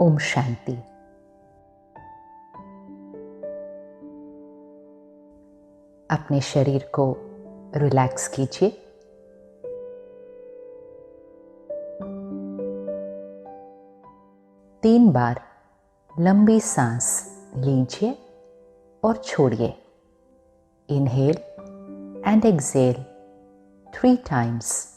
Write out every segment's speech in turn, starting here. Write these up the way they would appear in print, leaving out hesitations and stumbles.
ओम शांति। अपने शरीर को रिलैक्स कीजिए। तीन बार लंबी सांस लीजिए और छोड़िए। Inhale and exhale 3 times।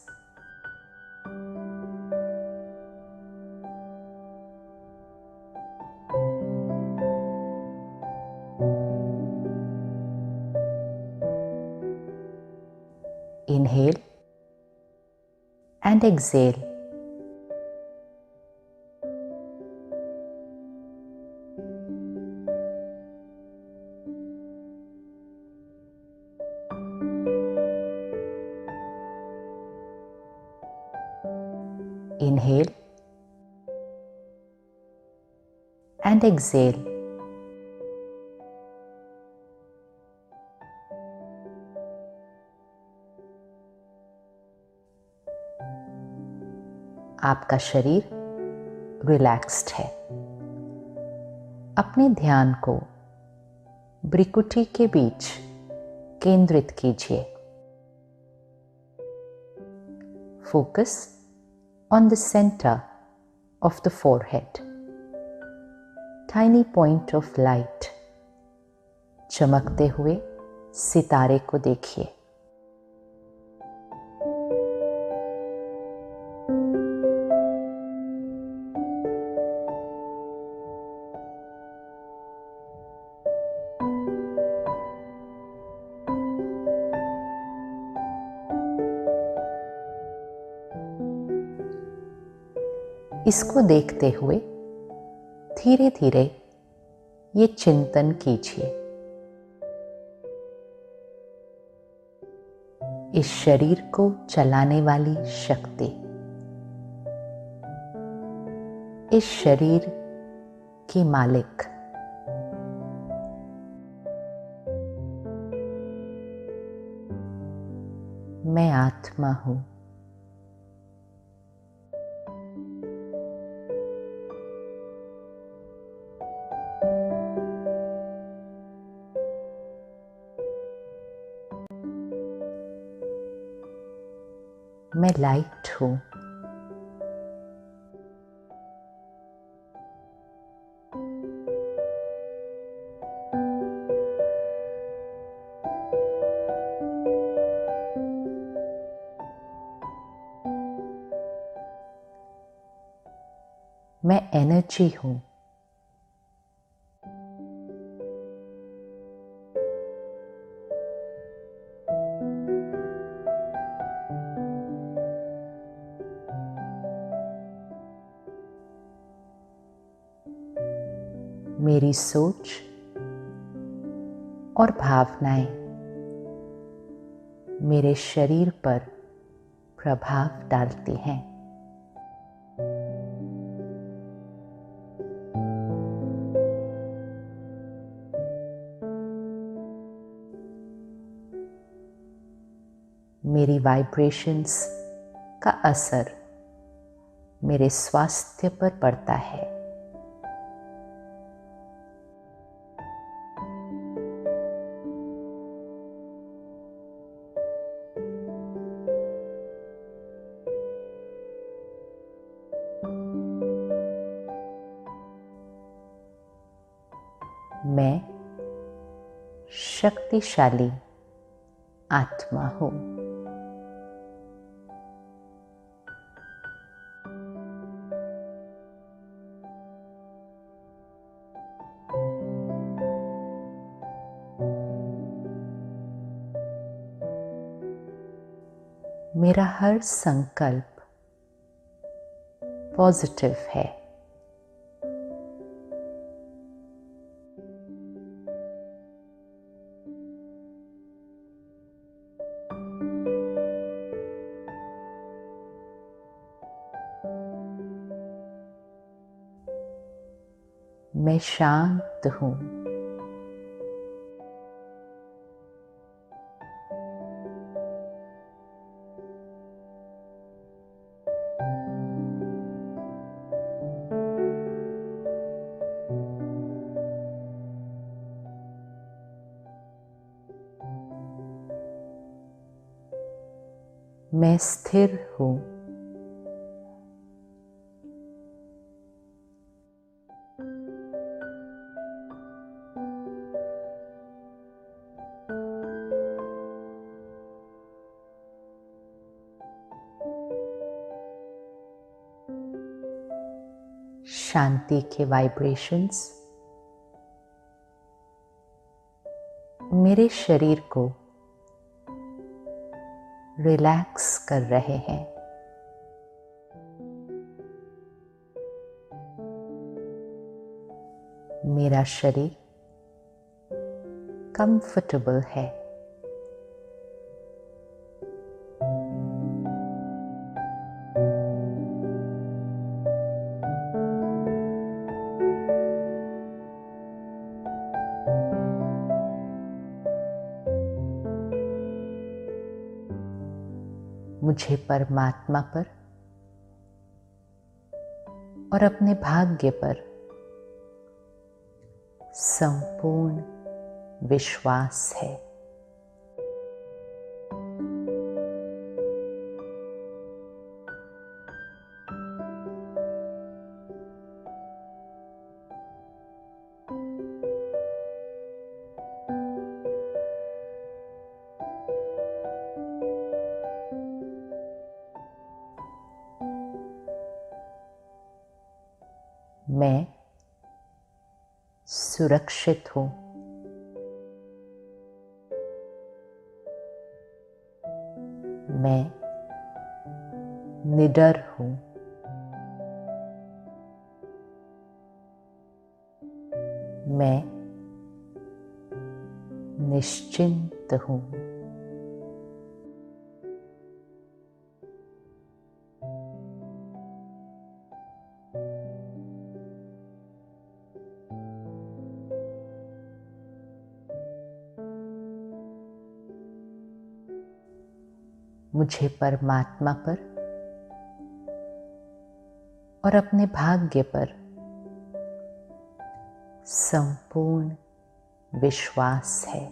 Inhale and exhale. Inhale and exhale. आपका शरीर रिलैक्स्ड है। अपने ध्यान को भ्रिकुटी के बीच केंद्रित कीजिए। Focus on the centre of the forehead. Tiny point of light, चमकते हुए सितारे को देखिए। इसको देखते हुए धीरे धीरे ये चिंतन कीजिए। इस शरीर को चलाने वाली शक्ति, इस शरीर की मालिक, मैं आत्मा हूं। मैं लाइट हूं। मैं एनर्जी हूं। मेरी सोच और भावनाएं मेरे शरीर पर प्रभाव डालती हैं। मेरी वाइब्रेशंस का असर मेरे स्वास्थ्य पर पड़ता है। मैं शक्तिशाली आत्मा हूं। मेरा हर संकल्प पॉजिटिव है। मैं शांत हूं। मैं स्थिर हूँ। शांति के वाइब्रेशंस मेरे शरीर को रिलैक्स कर रहे हैं। मेरा शरीर कंफर्टेबल है। मुझे परमात्मा पर और अपने भाग्य पर संपूर्ण विश्वास है। मैं सुरक्षित हूँ। मैं निडर हूँ। मैं निश्चिंत हूँ। मुझे परमात्मा पर और अपने भाग्य पर संपूर्ण विश्वास है।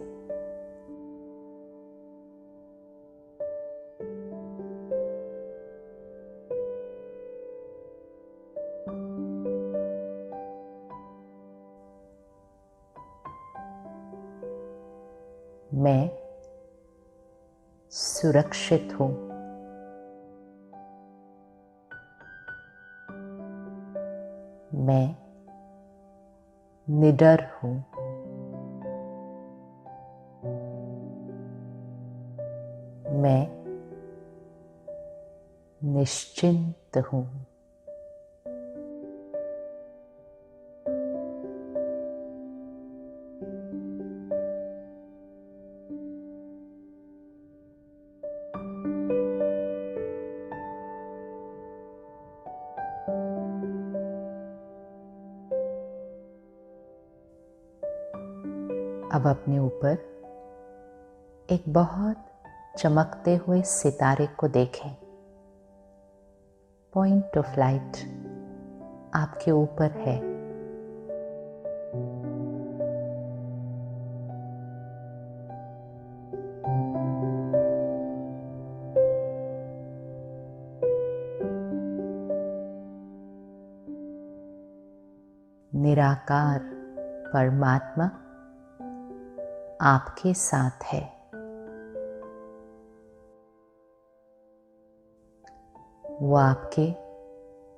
मैं सुरक्षित हूँ। मैं निडर हूँ। मैं निश्चिंत हूँ। अब अपने ऊपर एक बहुत चमकते हुए सितारे को देखें। पॉइंट ऑफ लाइट आपके ऊपर है। निराकार परमात्मा आपके साथ है। वो आपके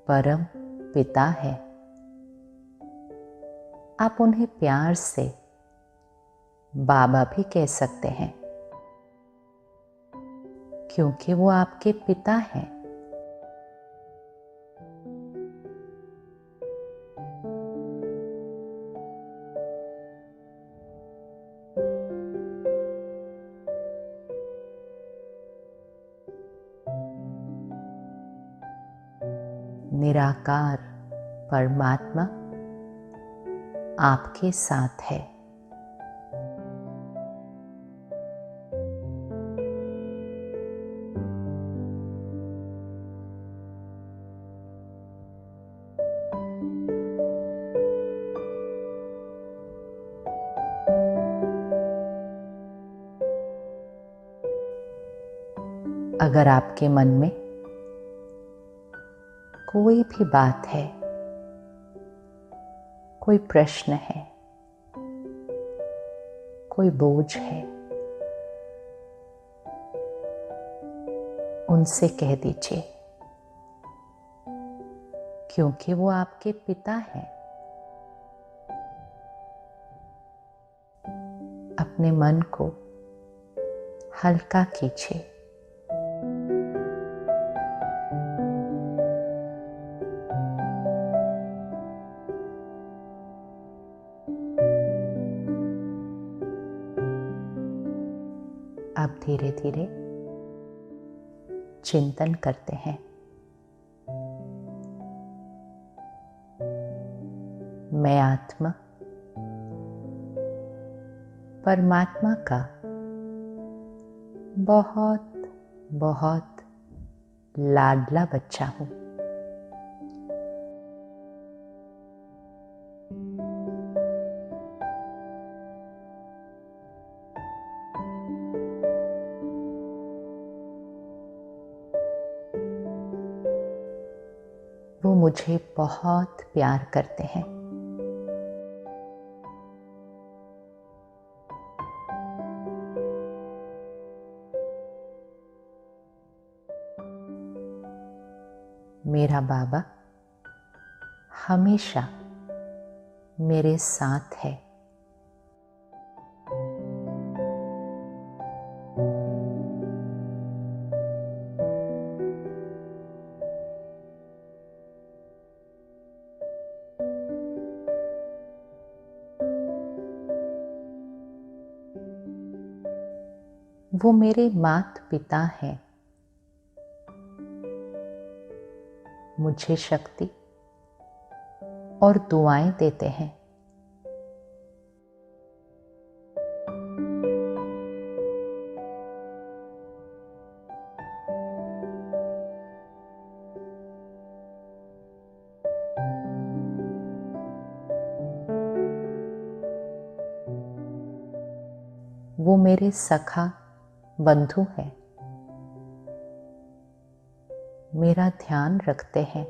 परम पिता है। आप उन्हें प्यार से बाबा भी कह सकते हैं, क्योंकि वो आपके पिता हैं। निराकार परमात्मा आपके साथ है। अगर आपके मन में कोई भी बात है, कोई प्रश्न है, कोई बोझ है, उनसे कह दीजिए, क्योंकि वो आपके पिता हैं। अपने मन को हल्का कीजिए। अब धीरे धीरे चिंतन करते हैं। मैं आत्मा परमात्मा का बहुत बहुत लाडला बच्चा हूँ। वो मुझे बहुत प्यार करते हैं। मेरा बाबा हमेशा मेरे साथ है। वो मेरे माता पिता हैं। मुझे शक्ति और दुआएं देते हैं। वो मेरे सखा बंधु हैं। मेरा ध्यान रखते हैं।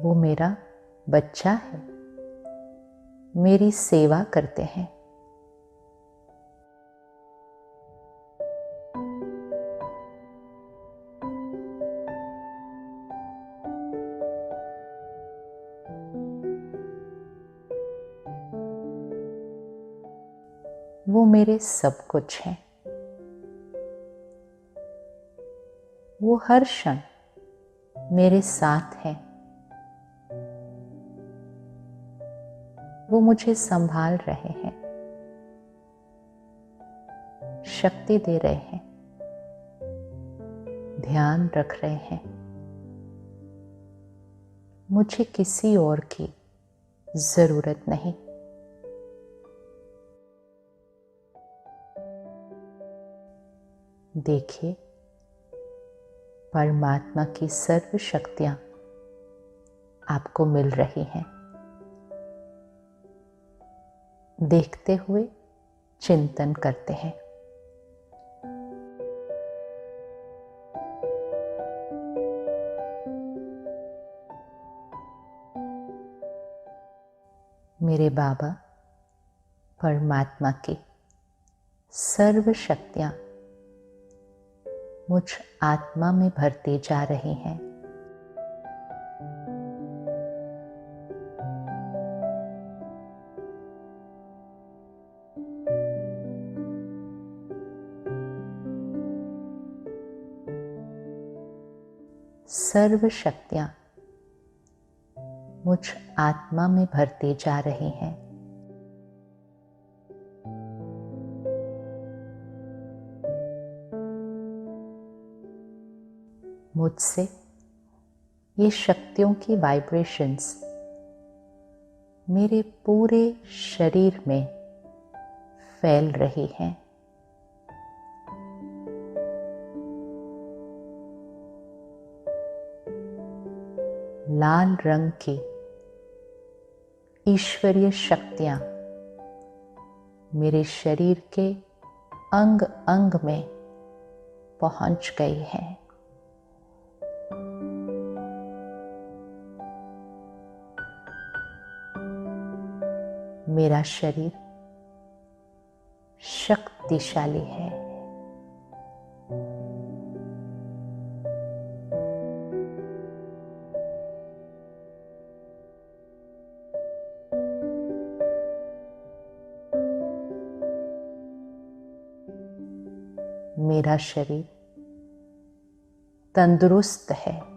वो मेरा बच्चा है। मेरी सेवा करते हैं। वो मेरे सब कुछ हैं। वो हर क्षण मेरे साथ हैं। वो मुझे संभाल रहे हैं, शक्ति दे रहे हैं, ध्यान रख रहे हैं। मुझे किसी और की जरूरत नहीं। देखिए, परमात्मा की सर्व शक्तियां आपको मिल रही हैं। देखते हुए चिंतन करते हैं। मेरे बाबा परमात्मा की सर्व शक्तियां मुझ आत्मा में भरती जा रही हैं। सर्व शक्तियां मुझ आत्मा में भरती जा रही हैं। मुझसे ये शक्तियों की वाइब्रेशंस मेरे पूरे शरीर में फैल रही हैं। लाल रंग की ईश्वरीय शक्तियां मेरे शरीर के अंग अंग में पहुंच गई हैं। मेरा शरीर शक्तिशाली है। मेरा शरीर तंदुरुस्त है।